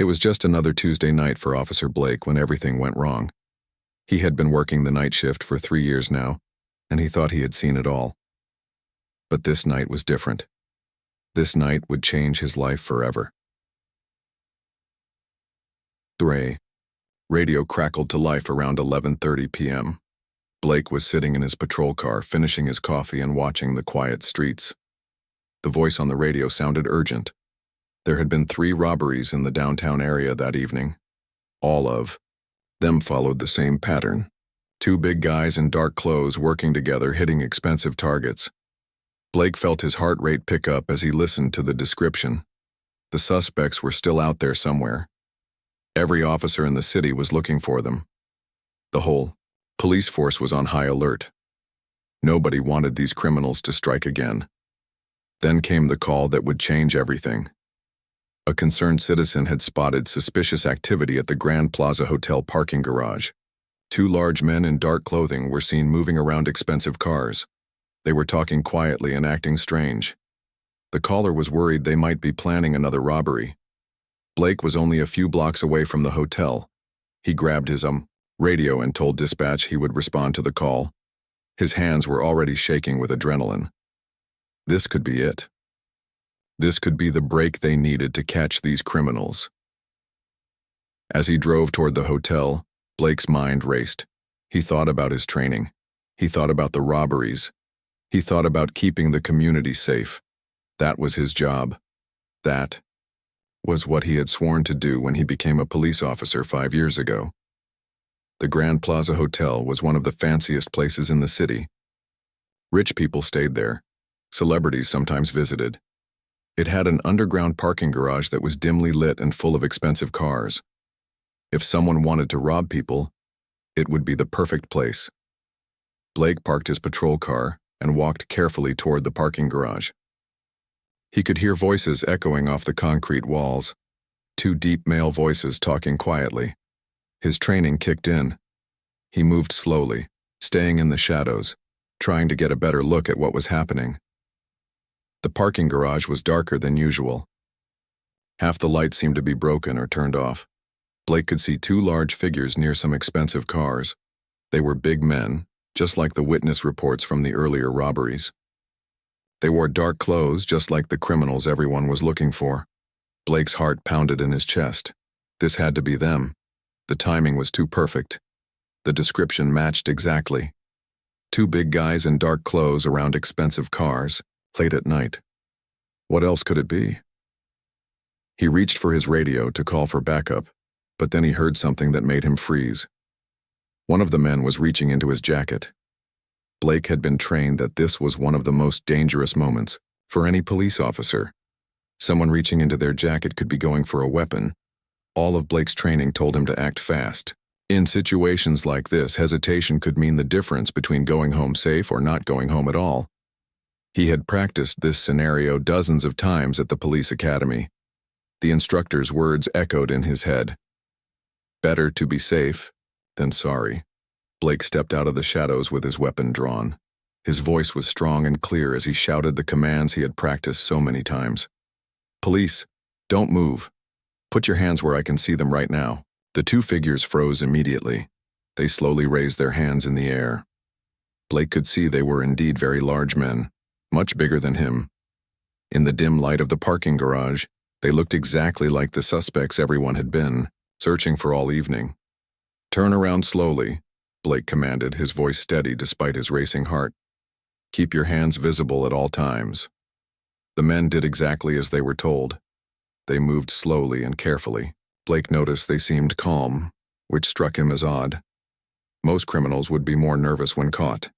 It was just another Tuesday night for Officer Blake when everything went wrong. He had been working the night shift for 3 years now, and he thought he had seen it all. But this night was different. This night would change his life forever. 3. Radio crackled to life around 11:30 p.m. Blake was sitting in his patrol car, finishing his coffee and watching the quiet streets. The voice on the radio sounded urgent. There had been 3 robberies in the downtown area that evening. All of them followed the same pattern. 2 big guys in dark clothes working together, hitting expensive targets. Blake felt his heart rate pick up as he listened to the description. The suspects were still out there somewhere. Every officer in the city was looking for them. The whole police force was on high alert. Nobody wanted these criminals to strike again. Then came the call that would change everything. A concerned citizen had spotted suspicious activity at the Grand Plaza Hotel parking garage. 2 large men in dark clothing were seen moving around expensive cars. They were talking quietly and acting strange. The caller was worried they might be planning another robbery. Blake was only a few blocks away from the hotel. He grabbed his radio and told dispatch he would respond to the call. His hands were already shaking with adrenaline. This could be it. This could be the break they needed to catch these criminals. As he drove toward the hotel, Blake's mind raced. He thought about his training. He thought about the robberies. He thought about keeping the community safe. That was his job. That was what he had sworn to do when he became a police officer 5 years ago. The Grand Plaza Hotel was one of the fanciest places in the city. Rich people stayed there. Celebrities sometimes visited. It had an underground parking garage that was dimly lit and full of expensive cars. If someone wanted to rob people, it would be the perfect place. Blake parked his patrol car and walked carefully toward the parking garage. He could hear voices echoing off the concrete walls, 2 deep male voices talking quietly. His training kicked in. He moved slowly, staying in the shadows, trying to get a better look at what was happening. The parking garage was darker than usual. Half the lights seemed to be broken or turned off. Blake could see 2 large figures near some expensive cars. They were big men, just like the witness reports from the earlier robberies. They wore dark clothes, just like the criminals everyone was looking for. Blake's heart pounded in his chest. This had to be them. The timing was too perfect. The description matched exactly. 2 big guys in dark clothes around expensive cars, late at night. What else could it be? He reached for his radio to call for backup, but then he heard something that made him freeze. One of the men was reaching into his jacket. Blake had been trained that this was one of the most dangerous moments for any police officer. Someone reaching into their jacket could be going for a weapon. All of Blake's training told him to act fast. In situations like this, hesitation could mean the difference between going home safe or not going home at all. He had practiced this scenario dozens of times at the police academy. The instructor's words echoed in his head. Better to be safe than sorry. Blake stepped out of the shadows with his weapon drawn. His voice was strong and clear as he shouted the commands he had practiced so many times. Police, don't move. Put your hands where I can see them right now. The 2 figures froze immediately. They slowly raised their hands in the air. Blake could see they were indeed very large men, much bigger than him. In the dim light of the parking garage, they looked exactly like the suspects everyone had been searching for all evening. Turn around slowly, Blake commanded, his voice steady despite his racing heart. Keep your hands visible at all times. The men did exactly as they were told. They moved slowly and carefully. Blake noticed they seemed calm, which struck him as odd. Most criminals would be more nervous when caught.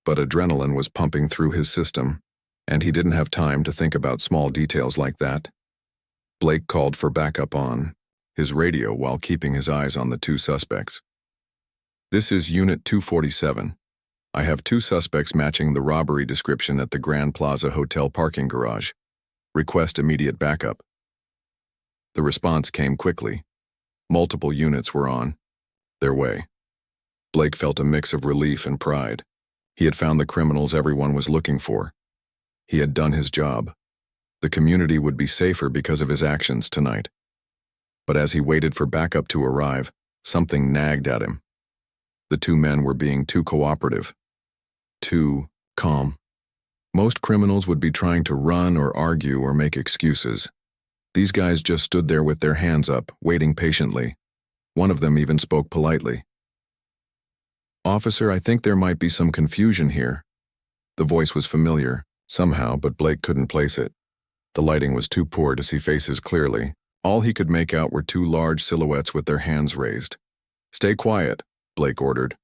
But adrenaline was pumping through his system, and he didn't have time to think about small details like that. Blake called for backup on his radio while keeping his eyes on the 2 suspects. This is Unit 247. I have 2 suspects matching the robbery description at the Grand Plaza Hotel parking garage. Request immediate backup. The response came quickly. Multiple units were on their way. Blake felt a mix of relief and pride. He had found the criminals everyone was looking for. He had done his job. The community would be safer because of his actions tonight. But as he waited for backup to arrive, something nagged at him. The two men were being too cooperative, too calm. Most criminals would be trying to run or argue or make excuses. These guys just stood there with their hands up, waiting patiently. One of them even spoke politely. "Officer, I think there might be some confusion here." The voice was familiar, somehow, but Blake couldn't place it. The lighting was too poor to see faces clearly. All he could make out were two large silhouettes with their hands raised. "Stay quiet," Blake ordered.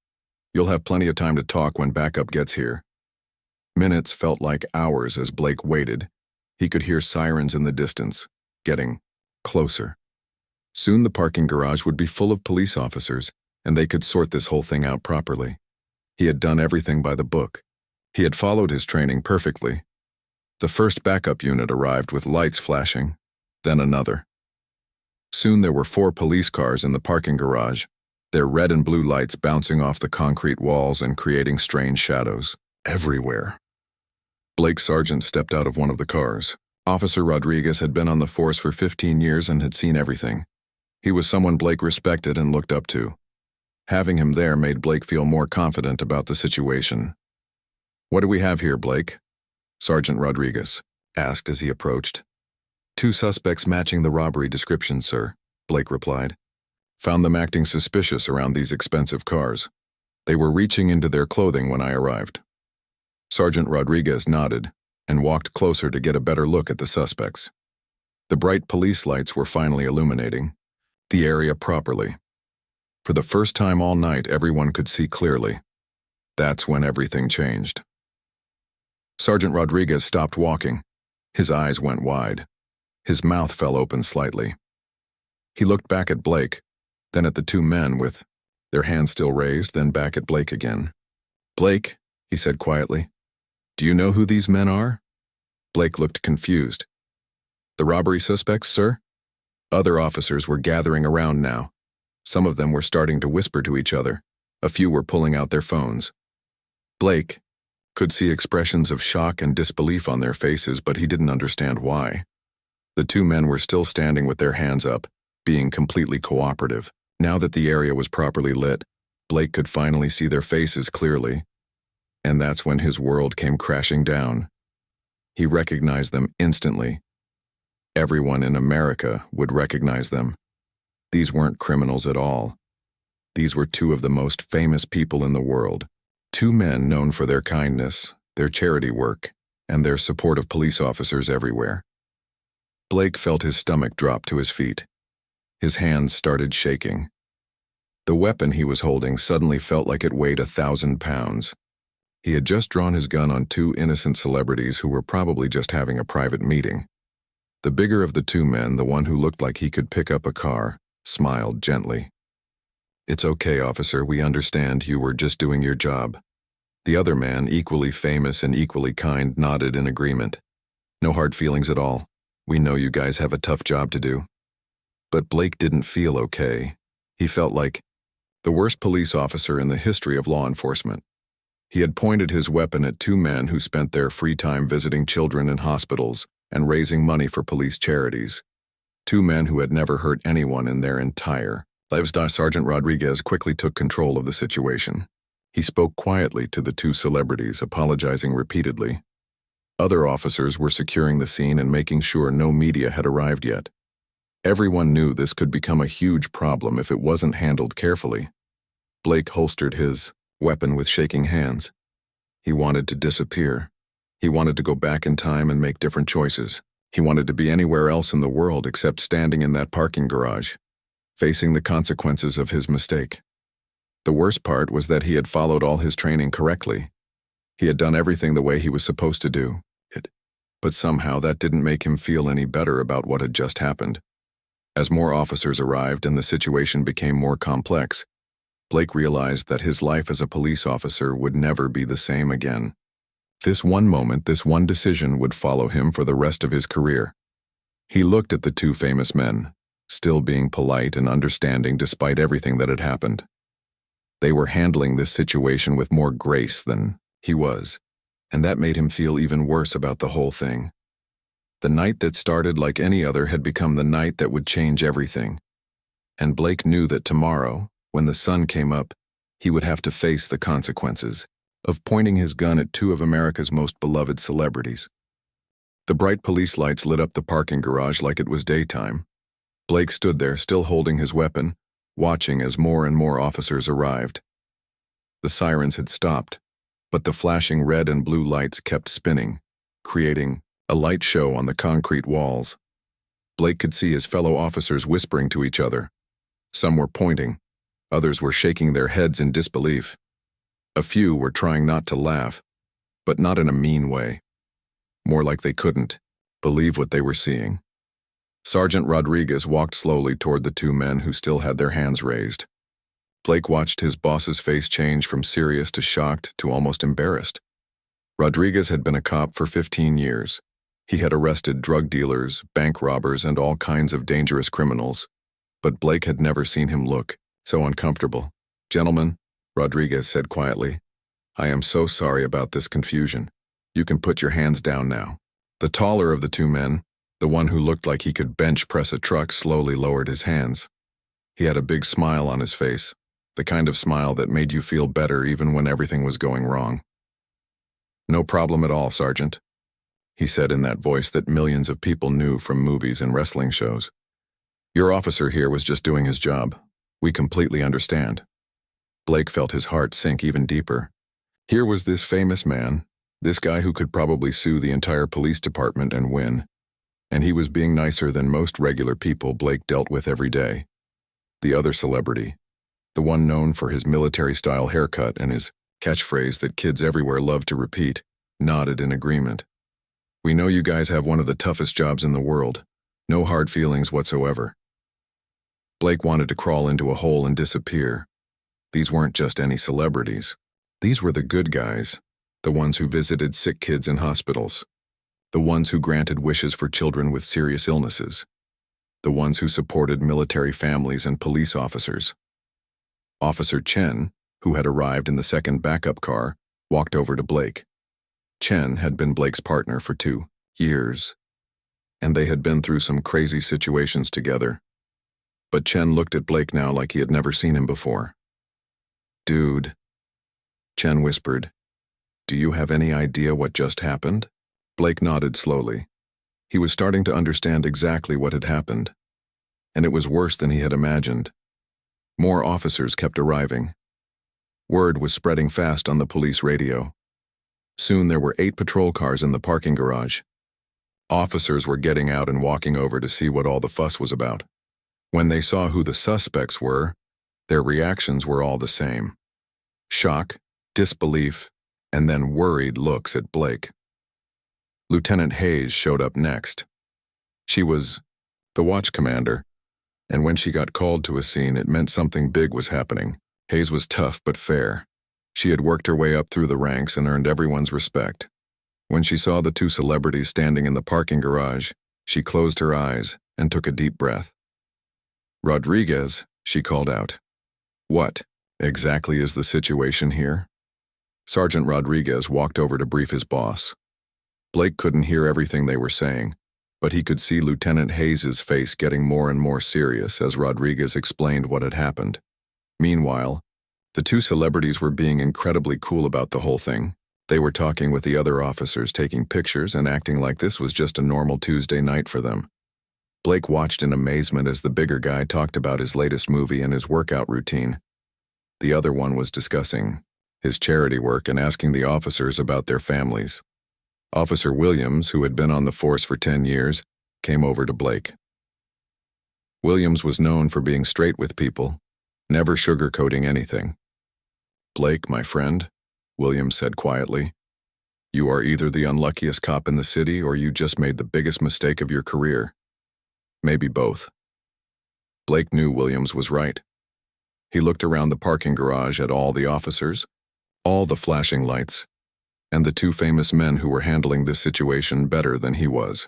"You'll have plenty of time to talk when backup gets here." Minutes felt like hours as Blake waited. He could hear sirens in the distance, getting closer. Soon the parking garage would be full of police officers, and they could sort this whole thing out properly. He had done everything by the book. He had followed his training perfectly. The first backup unit arrived with lights flashing, then another. Soon there were 4 police cars in the parking garage, their red and blue lights bouncing off the concrete walls and creating strange shadows everywhere. Blake's sergeant stepped out of one of the cars. Officer Rodriguez had been on the force for 15 years and had seen everything. He was someone Blake respected and looked up to. Having him there made Blake feel more confident about the situation. "What do we have here, Blake?" Sergeant Rodriguez asked as he approached. "2 suspects matching the robbery description, sir," Blake replied. "Found them acting suspicious around these expensive cars. They were reaching into their clothing when I arrived." Sergeant Rodriguez nodded and walked closer to get a better look at the suspects. The bright police lights were finally illuminating the area properly. For the first time all night, everyone could see clearly. That's when everything changed. Sergeant Rodriguez stopped walking. His eyes went wide. His mouth fell open slightly. He looked back at Blake, then at the 2 men with their hands still raised, then back at Blake again. "Blake," he said quietly, "do you know who these men are?" Blake looked confused. "The robbery suspects, sir?" Other officers were gathering around now. Some of them were starting to whisper to each other. A few were pulling out their phones. Blake could see expressions of shock and disbelief on their faces, but he didn't understand why. The 2 men were still standing with their hands up, being completely cooperative. Now that the area was properly lit, Blake could finally see their faces clearly. And that's when his world came crashing down. He recognized them instantly. Everyone in America would recognize them. These weren't criminals at all. These were 2 of the most famous people in the world. 2 men known for their kindness, their charity work, and their support of police officers everywhere. Blake felt his stomach drop to his feet. His hands started shaking. The weapon he was holding suddenly felt like it weighed 1,000 pounds. He had just drawn his gun on 2 innocent celebrities who were probably just having a private meeting. The bigger of the 2 men, the one who looked like he could pick up a car, smiled gently. "It's okay, officer, we understand you were just doing your job." The other man, equally famous and equally kind, nodded in agreement. "No hard feelings at all. We know you guys have a tough job to do." But Blake didn't feel okay. He felt like the worst police officer in the history of law enforcement. He had pointed his weapon at 2 men who spent their free time visiting children in hospitals and raising money for police charities. 2 men who had never hurt anyone in their entire lives. Sergeant Rodriguez quickly took control of the situation. He spoke quietly to the 2 celebrities, apologizing repeatedly. Other officers were securing the scene and making sure no media had arrived yet. Everyone knew this could become a huge problem if it wasn't handled carefully. Blake holstered his weapon with shaking hands. He wanted to disappear. He wanted to go back in time and make different choices. He wanted to be anywhere else in the world except standing in that parking garage, facing the consequences of his mistake. The worst part was that he had followed all his training correctly. He had done everything the way he was supposed to do it, but somehow that didn't make him feel any better about what had just happened. As more officers arrived and the situation became more complex, Blake realized that his life as a police officer would never be the same again. This one moment, this one decision would follow him for the rest of his career. He looked at the 2 famous men, still being polite and understanding despite everything that had happened. They were handling this situation with more grace than he was, and that made him feel even worse about the whole thing. The night that started like any other had become the night that would change everything. And Blake knew that tomorrow, when the sun came up, he would have to face the consequences of pointing his gun at two of America's most beloved celebrities. The bright police lights lit up the parking garage like it was daytime. Blake stood there, still holding his weapon, watching as more and more officers arrived. The sirens had stopped, but the flashing red and blue lights kept spinning, creating a light show on the concrete walls. Blake could see his fellow officers whispering to each other. Some were pointing, others were shaking their heads in disbelief. A few were trying not to laugh, but not in a mean way. More like they couldn't believe what they were seeing. Sergeant Rodriguez walked slowly toward the two men who still had their hands raised. Blake watched his boss's face change from serious to shocked to almost embarrassed. Rodriguez had been a cop for 15 years. He had arrested drug dealers, bank robbers, and all kinds of dangerous criminals. But Blake had never seen him look so uncomfortable. "Gentlemen," Rodriguez said quietly, "I am so sorry about this confusion. You can put your hands down now." The taller of the two men, the one who looked like he could bench press a truck, slowly lowered his hands. He had a big smile on his face, the kind of smile that made you feel better even when everything was going wrong. "No problem at all, Sergeant," he said in that voice that millions of people knew from movies and wrestling shows. "Your officer here was just doing his job. We completely understand." Blake felt his heart sink even deeper. Here was this famous man, this guy who could probably sue the entire police department and win. And he was being nicer than most regular people Blake dealt with every day. The other celebrity, the one known for his military-style haircut and his catchphrase that kids everywhere love to repeat, nodded in agreement. "We know you guys have one of the toughest jobs in the world. No hard feelings whatsoever." Blake wanted to crawl into a hole and disappear. These weren't just any celebrities. These were the good guys, the ones who visited sick kids in hospitals, the ones who granted wishes for children with serious illnesses, the ones who supported military families and police officers. Officer Chen, who had arrived in the second backup car, walked over to Blake. Chen had been Blake's partner for 2 years, and they had been through some crazy situations together. But Chen looked at Blake now like he had never seen him before. "Dude," Chen whispered, "do you have any idea what just happened?" Blake nodded slowly. He was starting to understand exactly what had happened, and it was worse than he had imagined. More officers kept arriving. Word was spreading fast on the police radio. Soon there were 8 patrol cars in the parking garage. Officers were getting out and walking over to see what all the fuss was about. When they saw who the suspects were, their reactions were all the same. Shock, disbelief, and then worried looks at Blake. Lieutenant Hayes showed up next. She was the watch commander, and when she got called to a scene, it meant something big was happening. Hayes was tough but fair. She had worked her way up through the ranks and earned everyone's respect. When she saw the 2 celebrities standing in the parking garage, she closed her eyes and took a deep breath. "Rodriguez," she called out. "What exactly is the situation here?" Sergeant Rodriguez walked over to brief his boss. Blake couldn't hear everything they were saying, but he could see Lieutenant Hayes's face getting more and more serious as Rodriguez explained what had happened. Meanwhile, the 2 celebrities were being incredibly cool about the whole thing. They were talking with the other officers, taking pictures, and acting like this was just a normal Tuesday night for them. Blake watched in amazement as the bigger guy talked about his latest movie and his workout routine. The other one was discussing his charity work and asking the officers about their families. Officer Williams, who had been on the force for 10 years, came over to Blake. Williams was known for being straight with people, never sugarcoating anything. "Blake, my friend," Williams said quietly, "you are either the unluckiest cop in the city or you just made the biggest mistake of your career. Maybe both." Blake knew Williams was right. He looked around the parking garage at all the officers, all the flashing lights, and the 2 famous men who were handling this situation better than he was.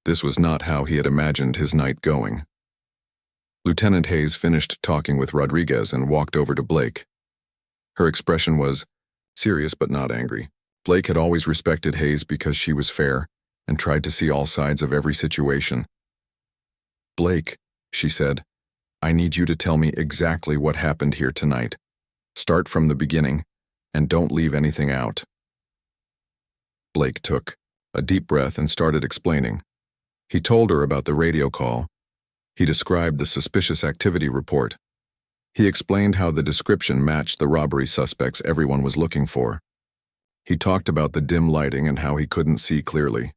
This was not how he had imagined his night going. Lieutenant Hayes finished talking with Rodriguez and walked over to Blake. Her expression was serious but not angry. Blake had always respected Hayes because she was fair and tried to see all sides of every situation. "Blake," she said, I need you to tell me exactly what happened here tonight. Start from the beginning, and don't leave anything out." Blake took a deep breath and started explaining. He told her about the radio call. He described the suspicious activity report. He explained how the description matched the robbery suspects everyone was looking for. He talked about the dim lighting and how he couldn't see clearly.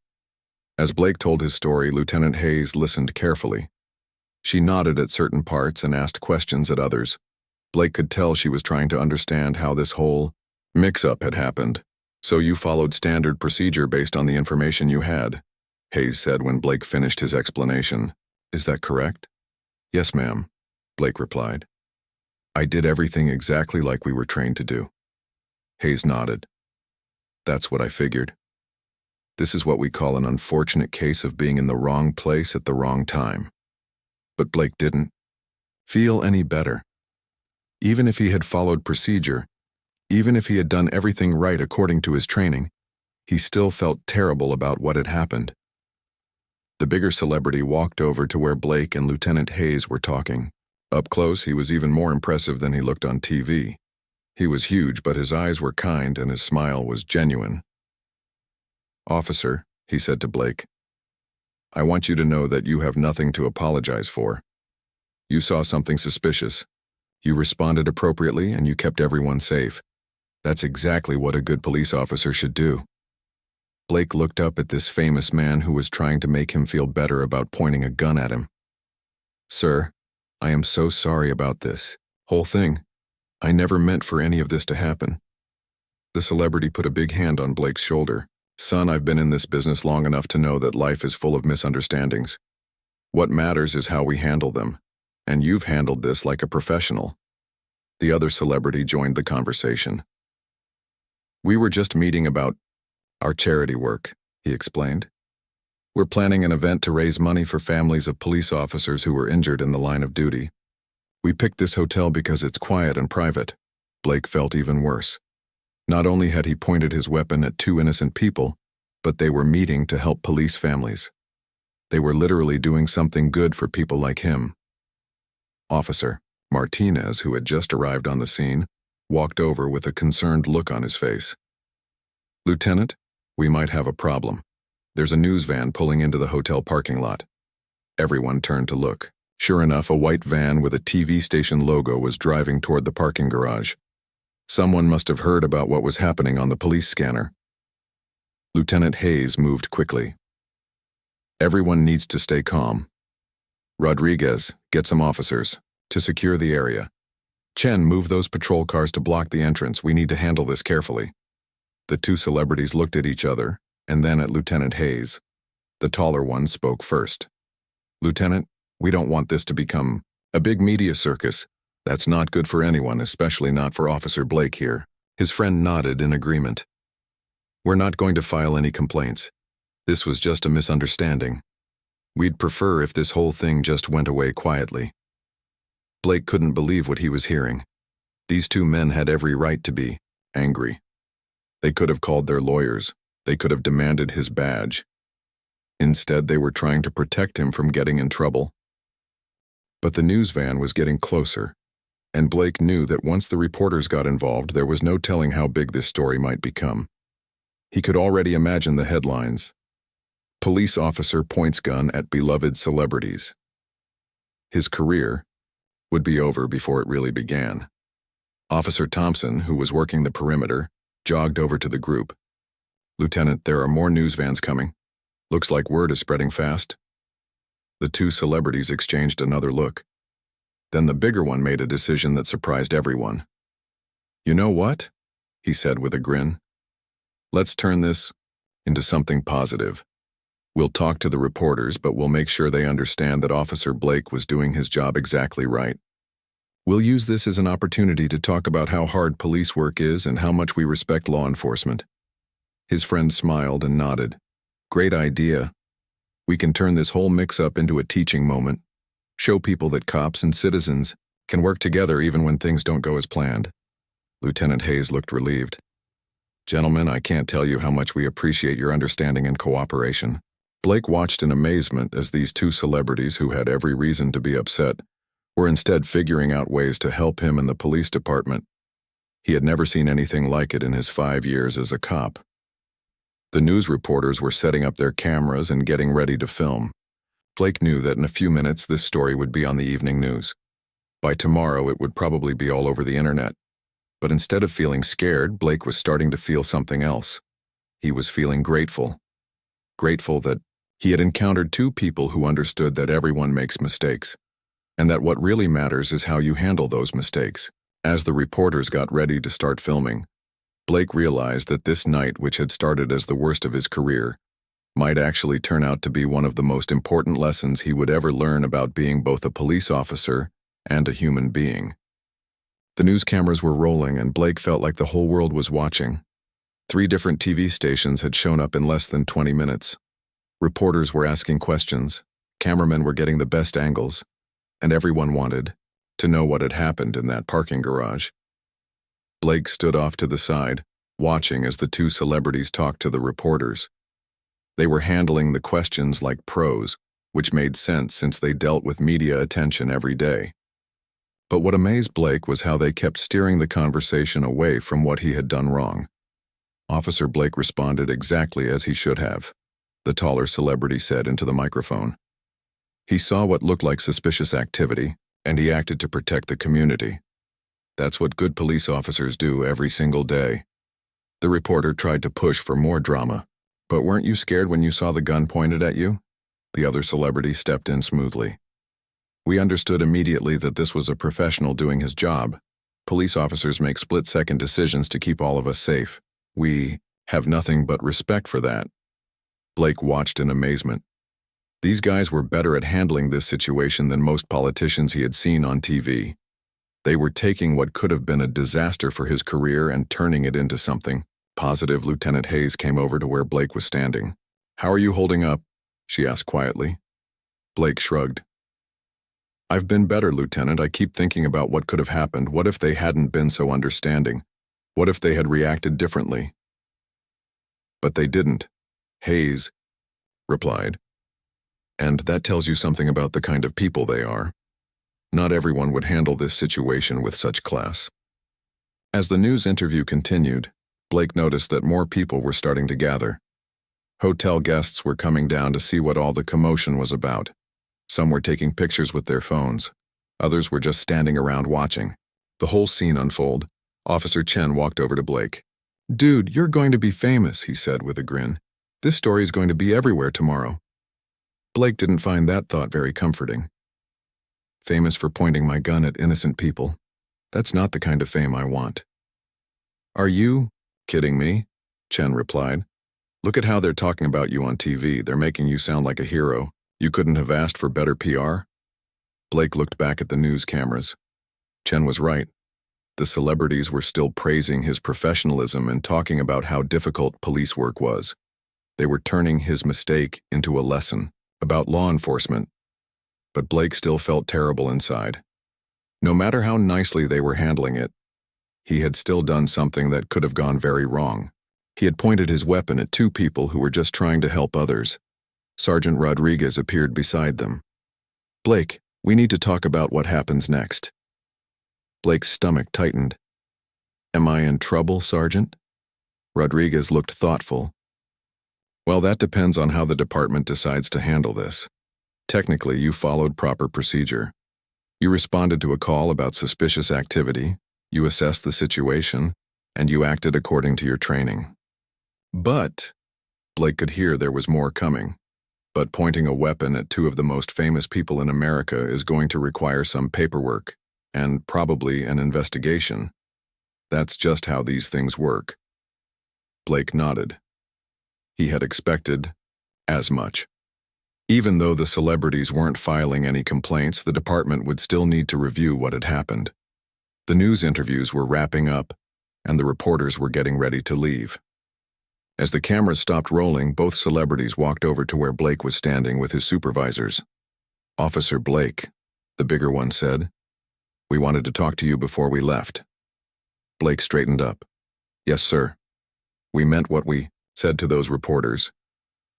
As Blake told his story, Lieutenant Hayes listened carefully. She nodded at certain parts and asked questions at others. Blake could tell she was trying to understand how this whole mix-up had happened. "So you followed standard procedure based on the information you had," Hayes said when Blake finished his explanation. "Is that correct?" "Yes, ma'am," Blake replied. "I did everything exactly like we were trained to do." Hayes nodded. "That's what I figured. This is what we call an unfortunate case of being in the wrong place at the wrong time." But Blake didn't feel any better. Even if he had followed procedure, even if he had done everything right according to his training, he still felt terrible about what had happened. The bigger celebrity walked over to where Blake and Lieutenant Hayes were talking. Up close, he was even more impressive than he looked on TV. He was huge, but his eyes were kind and his smile was genuine. "Officer," he said to Blake, "I want you to know that you have nothing to apologize for. You saw something suspicious. You responded appropriately and you kept everyone safe. That's exactly what a good police officer should do." Blake looked up at this famous man who was trying to make him feel better about pointing a gun at him. "Sir, I am so sorry about this whole thing. I never meant for any of this to happen." The celebrity put a big hand on Blake's shoulder. "Son, I've been in this business long enough to know that life is full of misunderstandings. What matters is how we handle them, and you've handled this like a professional." The other celebrity joined the conversation. "We were just meeting about our charity work," he explained. "We're planning an event to raise money for families of police officers who were injured in the line of duty. We picked this hotel because it's quiet and private." Blake felt even worse. Not only had he pointed his weapon at two innocent people, but they were meeting to help police families. They were literally doing something good for people like him. Officer Martinez, who had just arrived on the scene, walked over with a concerned look on his face. "Lieutenant, we might have a problem. There's a news van pulling into the hotel parking lot." Everyone turned to look. Sure enough, a white van with a TV station logo was driving toward the parking garage. Someone must have heard about what was happening on the police scanner. Lieutenant Hayes moved quickly. "Everyone needs to stay calm. Rodriguez, get some officers to secure the area. Chen, move those patrol cars to block the entrance. We need to handle this carefully." The two celebrities looked at each other, and then at Lieutenant Hayes. The taller one spoke first. "Lieutenant, we don't want this to become a big media circus. That's not good for anyone, especially not for Officer Blake here." His friend nodded in agreement. "We're not going to file any complaints. This was just a misunderstanding. We'd prefer if this whole thing just went away quietly." Blake couldn't believe what he was hearing. These two men had every right to be angry. They could have called their lawyers. They could have demanded his badge. Instead, they were trying to protect him from getting in trouble. But the news van was getting closer, and Blake knew that once the reporters got involved, there was no telling how big this story might become. He could already imagine the headlines. "Police officer points gun at beloved celebrities." His career would be over before it really began. Officer Thompson, who was working the perimeter, jogged over to the group. "Lieutenant, there are more news vans coming. Looks like word is spreading fast." The two celebrities exchanged another look. Then the bigger one made a decision that surprised everyone. "You know what?" he said with a grin. "Let's turn this into something positive. We'll talk to the reporters, but we'll make sure they understand that Officer Blake was doing his job exactly right. We'll use this as an opportunity to talk about how hard police work is and how much we respect law enforcement." His friend smiled and nodded. "Great idea. We can turn this whole mix-up into a teaching moment. Show people that cops and citizens can work together even when things don't go as planned." Lieutenant Hayes looked relieved. "Gentlemen, I can't tell you how much we appreciate your understanding and cooperation." Blake watched in amazement as these two celebrities, who had every reason to be upset, were instead figuring out ways to help him and the police department. He had never seen anything like it in his 5 years as a cop. The news reporters were setting up their cameras and getting ready to film. Blake knew that in a few minutes this story would be on the evening news. By tomorrow it would probably be all over the internet. But instead of feeling scared, Blake was starting to feel something else. He was feeling grateful. Grateful that he had encountered two people who understood that everyone makes mistakes, and that what really matters is how you handle those mistakes. As the reporters got ready to start filming, Blake realized that this night, which had started as the worst of his career, might actually turn out to be one of the most important lessons he would ever learn about being both a police officer and a human being. The news cameras were rolling, and Blake felt like the whole world was watching. 3 different TV stations had shown up in less than 20 minutes. Reporters were asking questions, cameramen were getting the best angles, and everyone wanted to know what had happened in that parking garage. Blake stood off to the side, watching as the 2 celebrities talked to the reporters. They were handling the questions like pros, which made sense since they dealt with media attention every day. But what amazed Blake was how they kept steering the conversation away from what he had done wrong. Officer Blake responded exactly as he should have, the taller celebrity said into the microphone. He saw what looked like suspicious activity, and he acted to protect the community. That's what good police officers do every single day. The reporter tried to push for more drama. But weren't you scared when you saw the gun pointed at you? The other celebrity stepped in smoothly. We understood immediately that this was a professional doing his job. Police officers make split-second decisions to keep all of us safe. We have nothing but respect for that. Blake watched in amazement. These guys were better at handling this situation than most politicians he had seen on TV. They were taking what could have been a disaster for his career and turning it into something positive. Lieutenant Hayes came over to where Blake was standing. "How are you holding up?" she asked quietly. Blake shrugged. "I've been better, Lieutenant. I keep thinking about what could have happened. What if they hadn't been so understanding? What if they had reacted differently?" "But they didn't," Hayes replied. "And that tells you something about the kind of people they are. Not everyone would handle this situation with such class." As the news interview continued, Blake noticed that more people were starting to gather. Hotel guests were coming down to see what all the commotion was about. Some were taking pictures with their phones. Others were just standing around watching the whole scene unfold. Officer Chen walked over to Blake. "Dude, you're going to be famous," he said with a grin. "This story is going to be everywhere tomorrow." Blake didn't find that thought very comforting. Famous for pointing my gun at innocent people. That's not the kind of fame I want. "Are you kidding me?" Chen replied. "Look at how they're talking about you on TV. They're making you sound like a hero. You couldn't have asked for better PR?" Blake looked back at the news cameras. Chen was right. The celebrities were still praising his professionalism and talking about how difficult police work was. They were turning his mistake into a lesson about law enforcement. But Blake still felt terrible inside. No matter how nicely they were handling it, he had still done something that could have gone very wrong. He had pointed his weapon at 2 people who were just trying to help others. Sergeant Rodriguez appeared beside them. "Blake, we need to talk about what happens next." Blake's stomach tightened. "Am I in trouble, Sergeant?" Rodriguez looked thoughtful. "Well, that depends on how the department decides to handle this. Technically, you followed proper procedure. You responded to a call about suspicious activity, you assessed the situation, and you acted according to your training. But," Blake could hear there was more coming, "but pointing a weapon at 2 of the most famous people in America is going to require some paperwork, and probably an investigation. That's just how these things work." Blake nodded. He had expected as much. Even though the celebrities weren't filing any complaints, the department would still need to review what had happened. The news interviews were wrapping up, and the reporters were getting ready to leave. As the cameras stopped rolling, both celebrities walked over to where Blake was standing with his supervisors. "Officer Blake," the bigger one said, "we wanted to talk to you before we left." Blake straightened up. "Yes, sir. We meant what we said to those reporters.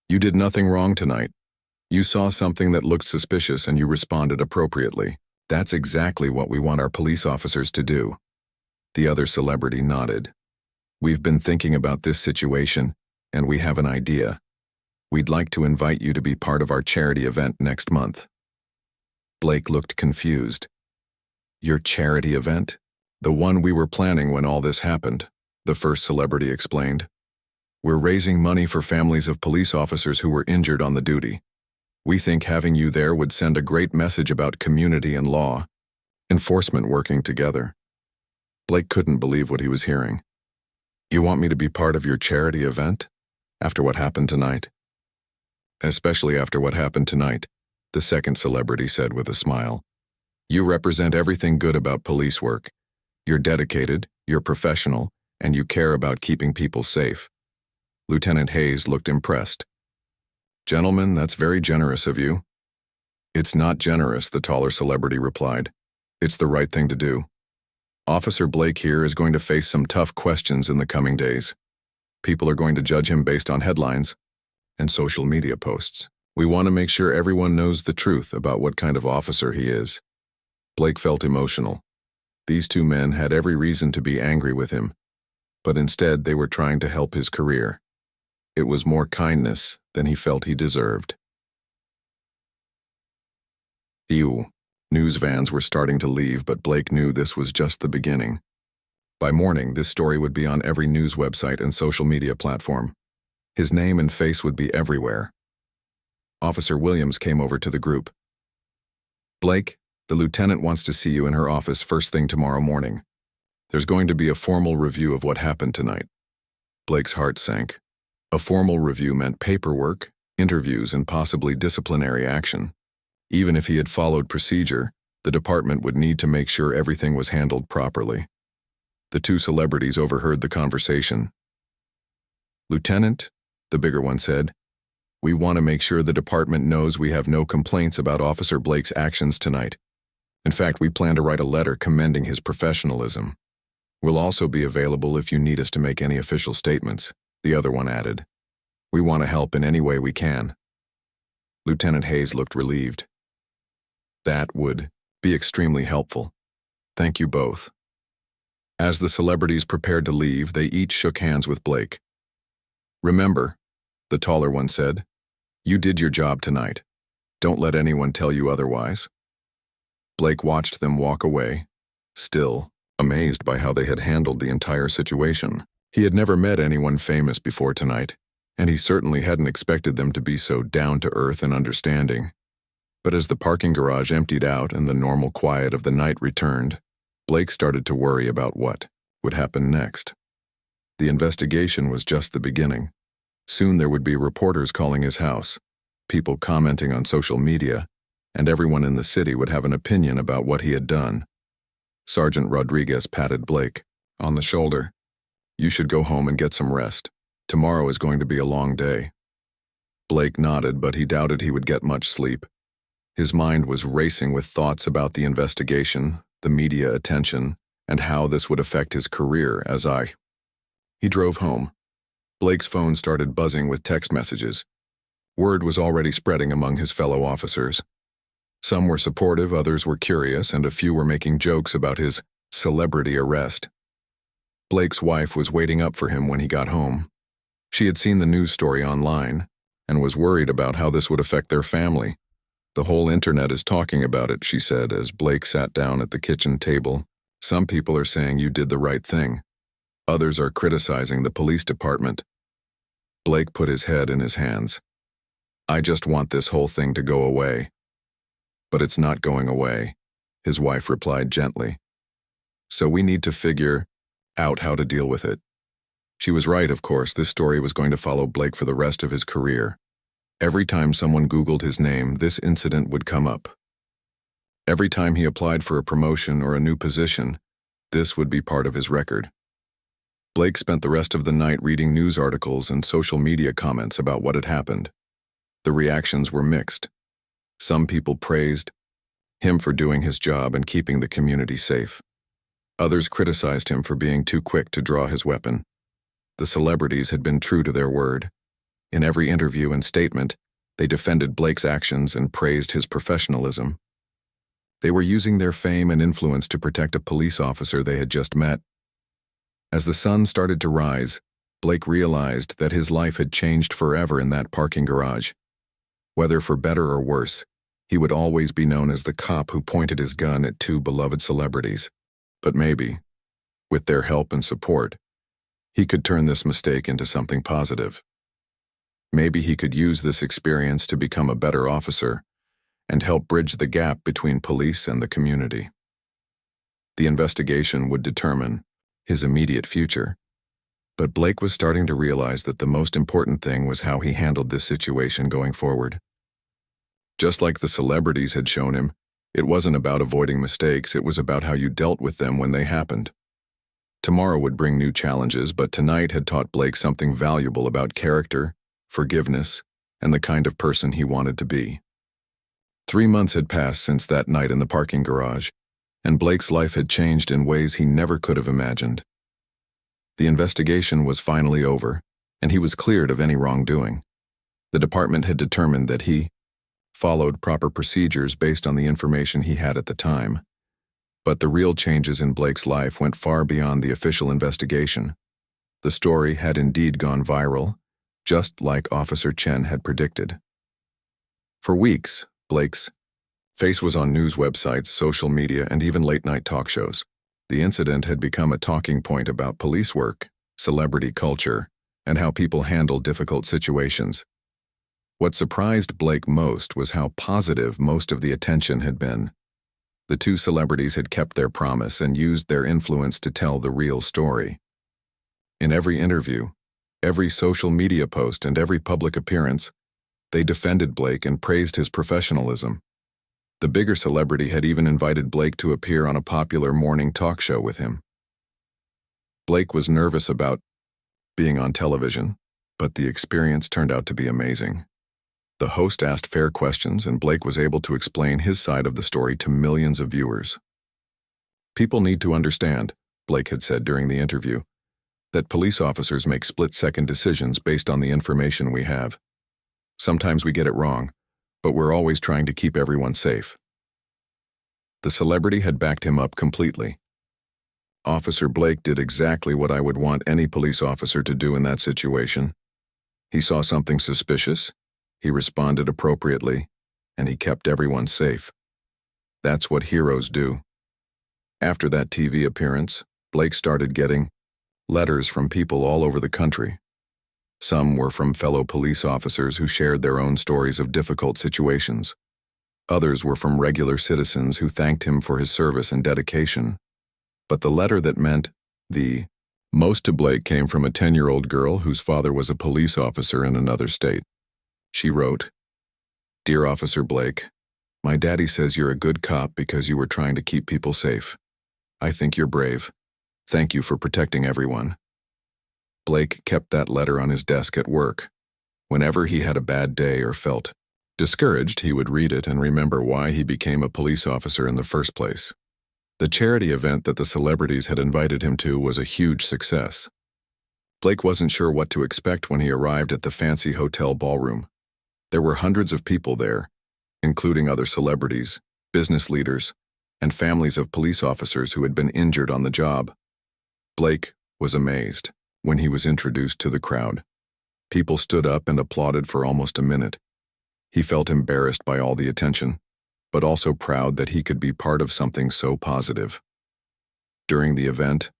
You did nothing wrong tonight. You saw something that looked suspicious and you responded appropriately. That's exactly what we want our police officers to do. The other celebrity nodded. We've been thinking about this situation, and we have an idea. We'd like to invite you to be part of our charity event next month. Blake looked confused. Your charity event? The one we were planning when all this happened, the first celebrity explained. We're raising money for families of police officers who were injured on the duty. We think having you there would send a great message about community and law enforcement working together. Blake couldn't believe what he was hearing. You want me to be part of your charity event? After what happened tonight? Especially after what happened tonight, the second celebrity said with a smile. You represent everything good about police work. You're dedicated, you're professional, and you care about keeping people safe. Lieutenant Hayes looked impressed. Gentlemen, that's very generous of you. It's not generous, the taller celebrity replied. It's the right thing to do. Officer Blake here is going to face some tough questions in the coming days. People are going to judge him based on headlines and social media posts. We want to make sure everyone knows the truth about what kind of officer he is. Blake felt emotional. These two men had every reason to be angry with him, but instead they were trying to help his career. It was more kindness than he felt he deserved. News vans were starting to leave, but Blake knew this was just the beginning. By morning, this story would be on every news website and social media platform. His name and face would be everywhere. Officer Williams came over to the group. Blake, the lieutenant wants to see you in her office first thing tomorrow morning. There's going to be a formal review of what happened tonight. Blake's heart sank. A formal review meant paperwork, interviews, and possibly disciplinary action. Even if he had followed procedure, the department would need to make sure everything was handled properly. The two celebrities overheard the conversation. Lieutenant, the bigger one said, we want to make sure the department knows we have no complaints about Officer Blake's actions tonight. In fact, we plan to write a letter commending his professionalism. We'll also be available if you need us to make any official statements, the other one added. We want to help in any way we can. Lieutenant Hayes looked relieved. That would be extremely helpful. Thank you both. As the celebrities prepared to leave, they each shook hands with Blake. Remember, the taller one said, you did your job tonight. Don't let anyone tell you otherwise. Blake watched them walk away, still amazed by how they had handled the entire situation. He had never met anyone famous before tonight, and he certainly hadn't expected them to be so down-to-earth and understanding. But as the parking garage emptied out and the normal quiet of the night returned, Blake started to worry about what would happen next. The investigation was just the beginning. Soon there would be reporters calling his house, people commenting on social media, and everyone in the city would have an opinion about what he had done. Sergeant Rodriguez patted Blake on the shoulder. You should go home and get some rest. Tomorrow is going to be a long day. Blake nodded, but he doubted he would get much sleep. His mind was racing with thoughts about the investigation, the media attention, and how this would affect his career He drove home. Blake's phone started buzzing with text messages. Word was already spreading among his fellow officers. Some were supportive, others were curious, and a few were making jokes about his celebrity arrest. Blake's wife was waiting up for him when he got home. She had seen the news story online and was worried about how this would affect their family. The whole internet is talking about it, she said as Blake sat down at the kitchen table. Some people are saying you did the right thing. Others are criticizing the police department. Blake put his head in his hands. I just want this whole thing to go away. But it's not going away, his wife replied gently. So we need to figure out how to deal with it. She was right, of course. This story was going to follow Blake for the rest of his career. Every time someone Googled his name, this incident would come up. Every time he applied for a promotion or a new position, this would be part of his record. Blake spent the rest of the night reading news articles and social media comments about what had happened. The reactions were mixed. Some people praised him for doing his job and keeping the community safe. Others criticized him for being too quick to draw his weapon. The celebrities had been true to their word. In every interview and statement, they defended Blake's actions and praised his professionalism. They were using their fame and influence to protect a police officer they had just met. As the sun started to rise, Blake realized that his life had changed forever in that parking garage. Whether for better or worse, he would always be known as the cop who pointed his gun at two beloved celebrities. But maybe, with their help and support, he could turn this mistake into something positive. Maybe he could use this experience to become a better officer and help bridge the gap between police and the community. The investigation would determine his immediate future, but Blake was starting to realize that the most important thing was how he handled this situation going forward. Just like the celebrities had shown him, it wasn't about avoiding mistakes, it was about how you dealt with them when they happened. Tomorrow would bring new challenges, but tonight had taught Blake something valuable about character, forgiveness, and the kind of person he wanted to be. 3 months had passed since that night in the parking garage, and Blake's life had changed in ways he never could have imagined. The investigation was finally over, and he was cleared of any wrongdoing. The department had determined that he followed proper procedures based on the information he had at the time. But the real changes in Blake's life went far beyond the official investigation. The story had indeed gone viral, just like Officer Chen had predicted. For weeks, Blake's face was on news websites, social media, and even late-night talk shows. The incident had become a talking point about police work, celebrity culture, and how people handle difficult situations. What surprised Blake most was how positive most of the attention had been. The two celebrities had kept their promise and used their influence to tell the real story. In every interview, every social media post, and every public appearance, they defended Blake and praised his professionalism. The bigger celebrity had even invited Blake to appear on a popular morning talk show with him. Blake was nervous about being on television, but the experience turned out to be amazing. The host asked fair questions, and Blake was able to explain his side of the story to millions of viewers. "People need to understand," Blake had said during the interview, "that police officers make split-second decisions based on the information we have. Sometimes we get it wrong, but we're always trying to keep everyone safe." The celebrity had backed him up completely. "Officer Blake did exactly what I would want any police officer to do in that situation. He saw something suspicious, he responded appropriately, and he kept everyone safe. That's what heroes do." After that TV appearance, Blake started getting letters from people all over the country. Some were from fellow police officers who shared their own stories of difficult situations. Others were from regular citizens who thanked him for his service and dedication. But the letter that meant the most to Blake came from a 10-year-old girl whose father was a police officer in another state. She wrote, "Dear Officer Blake, my daddy says you're a good cop because you were trying to keep people safe. I think you're brave. Thank you for protecting everyone." Blake kept that letter on his desk at work. Whenever he had a bad day or felt discouraged, he would read it and remember why he became a police officer in the first place. The charity event that the celebrities had invited him to was a huge success. Blake wasn't sure what to expect when he arrived at the fancy hotel ballroom. There were hundreds of people there, including other celebrities, business leaders, and families of police officers who had been injured on the job. Blake was amazed when he was introduced to the crowd. People stood up and applauded for almost a minute. He felt embarrassed by all the attention, but also proud that he could be part of something so positive. During the event,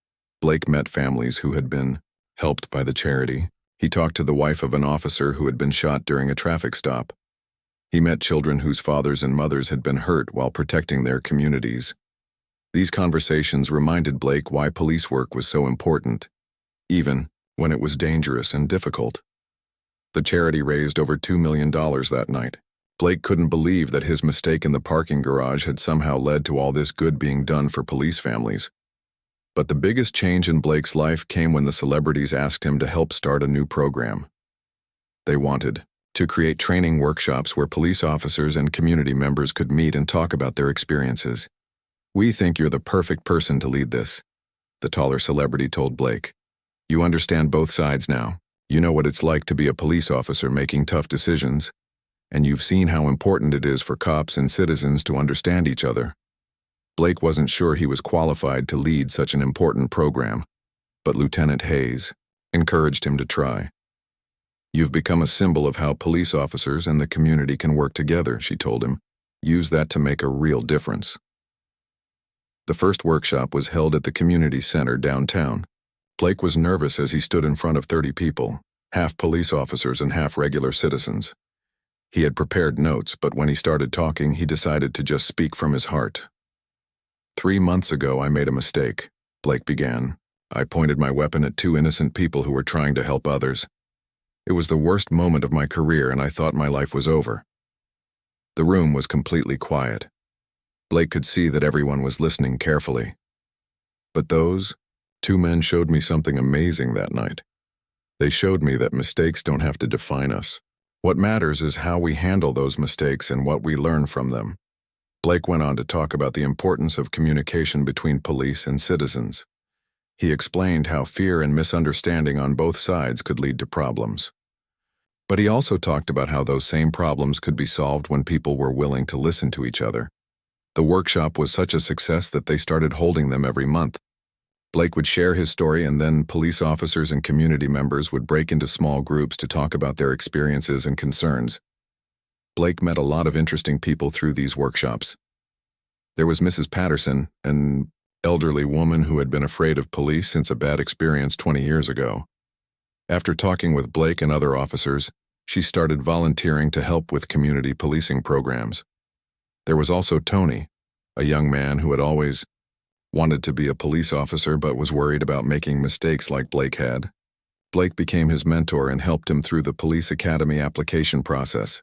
Blake met families who had been helped by the charity. He talked to the wife of an officer who had been shot during a traffic stop. He met children whose fathers and mothers had been hurt while protecting their communities. These conversations reminded Blake why police work was so important, even when it was dangerous and difficult. The charity raised over $2 million that night. Blake couldn't believe that his mistake in the parking garage had somehow led to all this good being done for police families. But the biggest change in Blake's life came when the celebrities asked him to help start a new program. They wanted to create training workshops where police officers and community members could meet and talk about their experiences. "We think you're the perfect person to lead this," the taller celebrity told Blake. "You understand both sides now. You know what it's like to be a police officer making tough decisions, and you've seen how important it is for cops and citizens to understand each other. Blake wasn't sure he was qualified to lead such an important program, but Lieutenant Hayes encouraged him to try. "You've become a symbol of how police officers and the community can work together," she told him. "Use that to make a real difference." The first workshop was held at the community center downtown. Blake was nervous as he stood in front of 30 people, half police officers and half regular citizens. He had prepared notes, but when he started talking, he decided to just speak from his heart. "3 months ago, I made a mistake," Blake began. "I pointed my weapon at 2 innocent people who were trying to help others. It was the worst moment of my career, and I thought my life was over." The room was completely quiet. Blake could see that everyone was listening carefully. "But those 2 men showed me something amazing that night. They showed me that mistakes don't have to define us. What matters is how we handle those mistakes and what we learn from them." Blake went on to talk about the importance of communication between police and citizens. He explained how fear and misunderstanding on both sides could lead to problems. But he also talked about how those same problems could be solved when people were willing to listen to each other. The workshop was such a success that they started holding them every month. Blake would share his story, and then police officers and community members would break into small groups to talk about their experiences and concerns. Blake met a lot of interesting people through these workshops. There was Mrs. Patterson, an elderly woman who had been afraid of police since a bad experience 20 years ago. After talking with Blake and other officers, she started volunteering to help with community policing programs. There was also Tony, a young man who had always wanted to be a police officer but was worried about making mistakes like Blake had. Blake became his mentor and helped him through the police academy application process.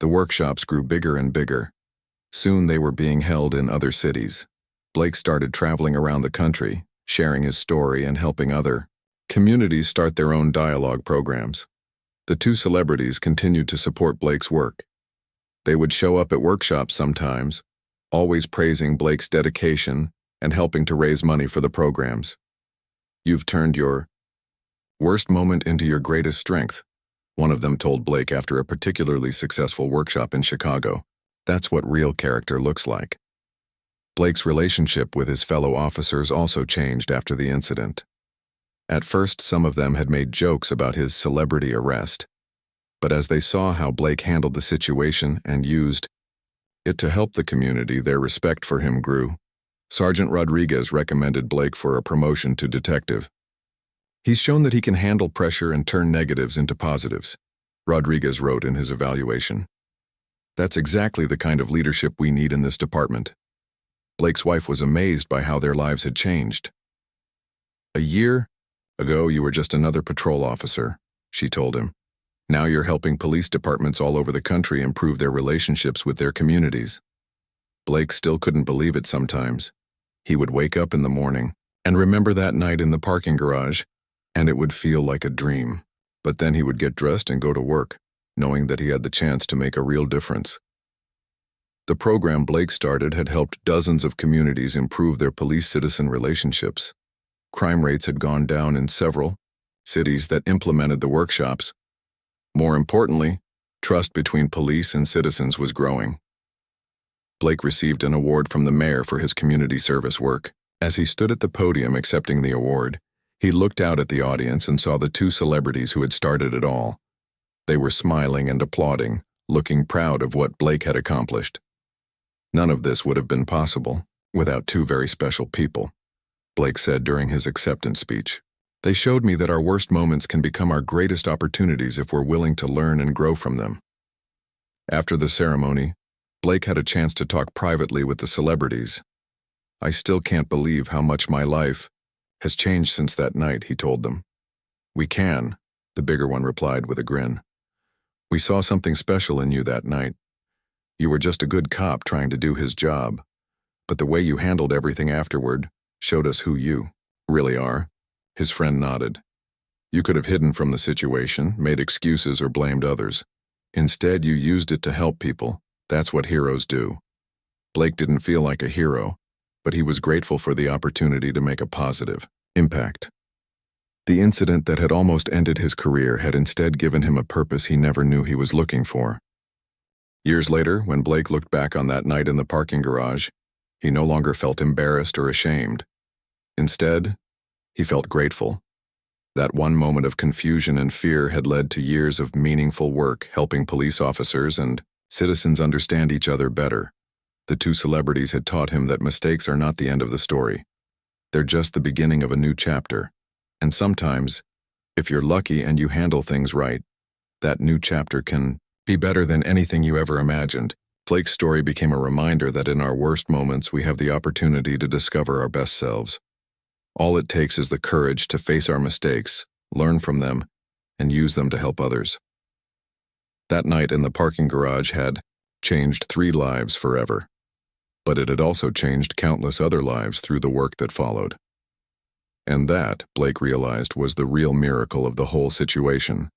The workshops grew bigger and bigger. Soon they were being held in other cities. Blake started traveling around the country, sharing his story and helping other communities start their own dialogue programs. The 2 celebrities continued to support Blake's work. They would show up at workshops sometimes, always praising Blake's dedication and helping to raise money for the programs. "You've turned your worst moment into your greatest strength," one of them told Blake after a particularly successful workshop in Chicago. "That's what real character looks like." Blake's relationship with his fellow officers also changed after the incident. At first, some of them had made jokes about his celebrity arrest, but as they saw how Blake handled the situation and used it to help the community, their respect for him grew. Sergeant Rodriguez recommended Blake for a promotion to detective. "He's shown that he can handle pressure and turn negatives into positives," Rodriguez wrote in his evaluation. "That's exactly the kind of leadership we need in this department." Blake's wife was amazed by how their lives had changed. "A year ago, you were just another patrol officer," she told him. "Now you're helping police departments all over the country improve their relationships with their communities." Blake still couldn't believe it sometimes. He would wake up in the morning and remember that night in the parking garage, and it would feel like a dream. But then he would get dressed and go to work, knowing that he had the chance to make a real difference. The program Blake started had helped dozens of communities improve their police-citizen relationships. Crime rates had gone down in several cities that implemented the workshops. More importantly, trust between police and citizens was growing. Blake received an award from the mayor for his community service work. As he stood at the podium accepting the award, he looked out at the audience and saw the 2 celebrities who had started it all. They were smiling and applauding, looking proud of what Blake had accomplished. "None of this would have been possible without 2 very special people," Blake said during his acceptance speech. "They showed me that our worst moments can become our greatest opportunities if we're willing to learn and grow from them." After the ceremony, Blake had a chance to talk privately with the celebrities. "I still can't believe how much my life has changed since that night," he told them. "We can," the bigger one replied with a grin. "We saw something special in you that night. You were just a good cop trying to do his job, but the way you handled everything afterward showed us who you really are." His friend nodded. "You could have hidden from the situation, made excuses, or blamed others. Instead, you used it to help people. That's what heroes do." Blake didn't feel like a hero, but he was grateful for the opportunity to make a positive impact. The incident that had almost ended his career had instead given him a purpose he never knew he was looking for. Years later, when Blake looked back on that night in the parking garage, He no longer felt embarrassed or ashamed. Instead, he felt grateful. That one moment of confusion and fear had led to years of meaningful work helping police officers and citizens understand each other better. The two celebrities had taught him that mistakes are not the end of the story. They're just the beginning of a new chapter. And sometimes, if you're lucky and you handle things right, that new chapter can be better than anything you ever imagined. Blake's story became a reminder that in our worst moments we have the opportunity to discover our best selves. All it takes is the courage to face our mistakes, learn from them, and use them to help others. That night in the parking garage had changed 3 lives forever, but it had also changed countless other lives through the work that followed. And that, Blake realized, was the real miracle of the whole situation.